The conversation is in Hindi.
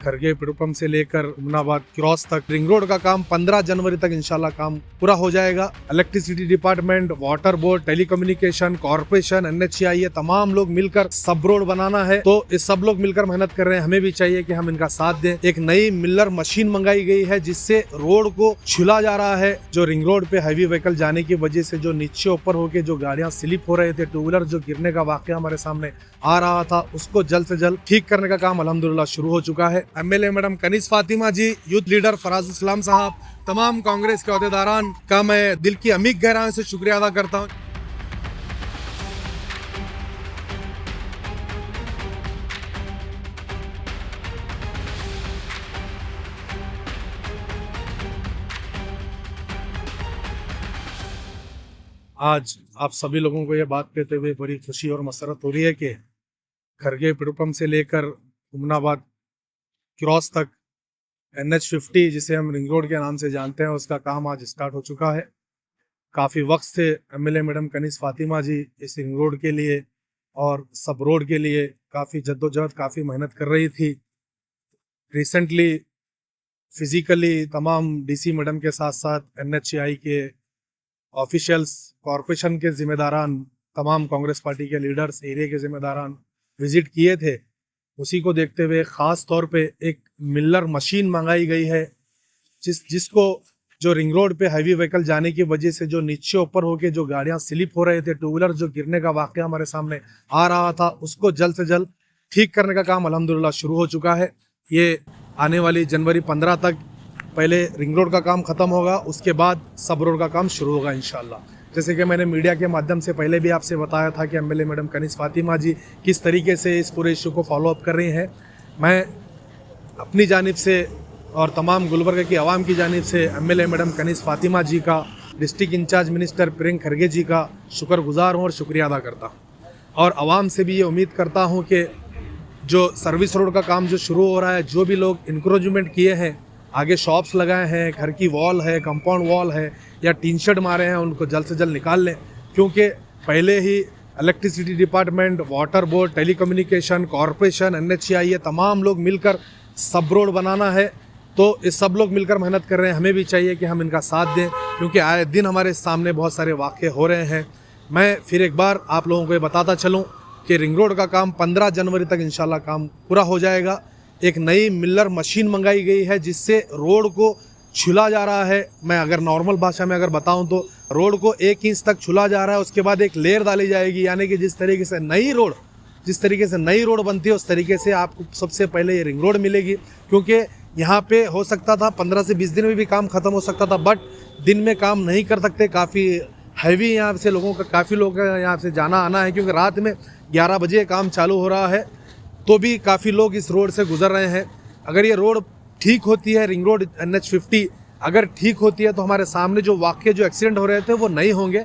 खरगे पेट्रोल पंप से लेकर उमनाबाद क्रॉस तक रिंग रोड का काम 15 जनवरी तक इंशाल्लाह काम पूरा हो जाएगा। Electricity department, water board, telecommunication corporation, NHAI, ये तमाम लोग मिलकर सब रोड बनाना है। तो ये सब लोग मिलकर मेहनत कर रहे हैं, हमें भी चाहिए कि हम इनका साथ दें। एक नई मिलर मशीन मंगाई गई है जिससे रोड को छुला जा रहा है। जो रिंग रोड पे हैवी व्हीकल जाने की वजह से जो नीचे ऊपर होके जो गाड़ियां स्लिप हो रहे थे, टू व्हीलर जो गिरने का वाकया हमारे सामने आ रहा था, उसको जल्द से जल्द ठीक करने का काम अल्हम्दुलिल्लाह शुरू हो चुका है। MLA मैडम कनीज फातिमा जी, यूथ लीडर फराज इस्लाम साहब, तमाम कांग्रेस के अहदेदारान का मैं दिल की अमीर गहराई से शुक्रिया अदा करता हूँ। आज आप सभी लोगों को यह बात कहते हुए बड़ी खुशी और मसरत हो रही है कि खरगे पेट्रोल पंप से लेकर उमनाबाद क्रॉस तक NH50, जिसे हम रिंग रोड के नाम से जानते हैं, उसका काम आज स्टार्ट हो चुका है। काफ़ी वक्त से MLA मैडम कनीज फातिमा जी इस रिंग रोड के लिए और सब रोड के लिए काफ़ी जद्दोजहद, काफ़ी मेहनत कर रही थी। रिसेंटली फिजिकली तमाम DC मैडम के साथ साथ NHAI के ऑफिशियल्स, कॉरपोरेशन के जिम्मेदारान, तमाम कांग्रेस पार्टी के लीडर्स, एरिया के जिम्मेदारान विजिट किए थे। उसी को देखते हुए ख़ास तौर पे एक मिलर मशीन मंगाई गई है जिसको जो रिंग रोड पे हैवी व्हीकल जाने की वजह से जो नीचे ऊपर होके जो गाड़ियां स्लिप हो रहे थे, टू व्हीलर जो गिरने का वाकया हमारे सामने आ रहा था, उसको जल्द से जल्द ठीक करने का काम अल्हम्दुलिल्लाह शुरू हो चुका है। ये आने वाली जनवरी 15 तक पहले रिंग रोड का काम ख़त्म होगा, उसके बाद सब रोड का काम शुरू होगा इंशाल्लाह। जैसे कि मैंने मीडिया के माध्यम से पहले भी आपसे बताया था कि MLA मैडम कनीज फातिमा जी किस तरीके से इस पूरे इशू को फॉलो अप कर रही हैं। मैं अपनी जानिब से और तमाम गुलबर्गा की आवाम की जानिब से MLA मैडम कनीज फातिमा जी का, district incharge minister Priyank Kharge ji का शुक्रगुजार हूँ और शुक्रिया अदा करता हूँ। और आवाम से भी ये उम्मीद करता हूँ कि जो सर्विस रोड का काम जो शुरू हो रहा है, जो भी लोग इंक्रोचमेंट किए हैं, आगे शॉप्स लगाए हैं, घर की वॉल है, कंपाउंड वॉल है या टीन शेड मारे हैं, उनको जल्द से जल्द निकाल लें। क्योंकि पहले ही electricity department, water board, telecommunication corporation, NHAI, ये तमाम लोग मिलकर सब रोड बनाना है। तो ये सब लोग मिलकर मेहनत कर रहे हैं, हमें भी चाहिए कि हम इनका साथ दें, क्योंकि आए दिन हमारे सामने बहुत सारे वाक़े हो रहे हैं। मैं फिर एक बार आप लोगों को ये बताता चलूँ कि रिंग रोड का काम 15 जनवरी तक इंशाल्लाह काम पूरा हो जाएगा। एक नई मिलर मशीन मंगाई गई है जिससे रोड को छुला जा रहा है। मैं अगर नॉर्मल भाषा में अगर बताऊं तो रोड को 1 इंच तक छुला जा रहा है, उसके बाद एक लेयर डाली जाएगी। यानी कि जिस तरीके से नई रोड बनती है, उस तरीके से आपको सबसे पहले ये रिंग रोड मिलेगी। क्योंकि यहाँ पे हो सकता था 15 से 20 दिन में भी काम ख़त्म हो सकता था, बट दिन में काम नहीं कर सकते। काफ़ी हैवी यहाँ से लोगों का, काफ़ी लोगों का यहाँ से जाना आना है, क्योंकि रात में 11 बजे काम चालू हो रहा है, तो भी काफ़ी लोग इस रोड से गुजर रहे हैं। अगर ये रोड ठीक होती है, रिंग रोड NH50 अगर ठीक होती है, तो हमारे सामने जो वाक़ये, जो एक्सीडेंट हो रहे थे, वो नहीं होंगे।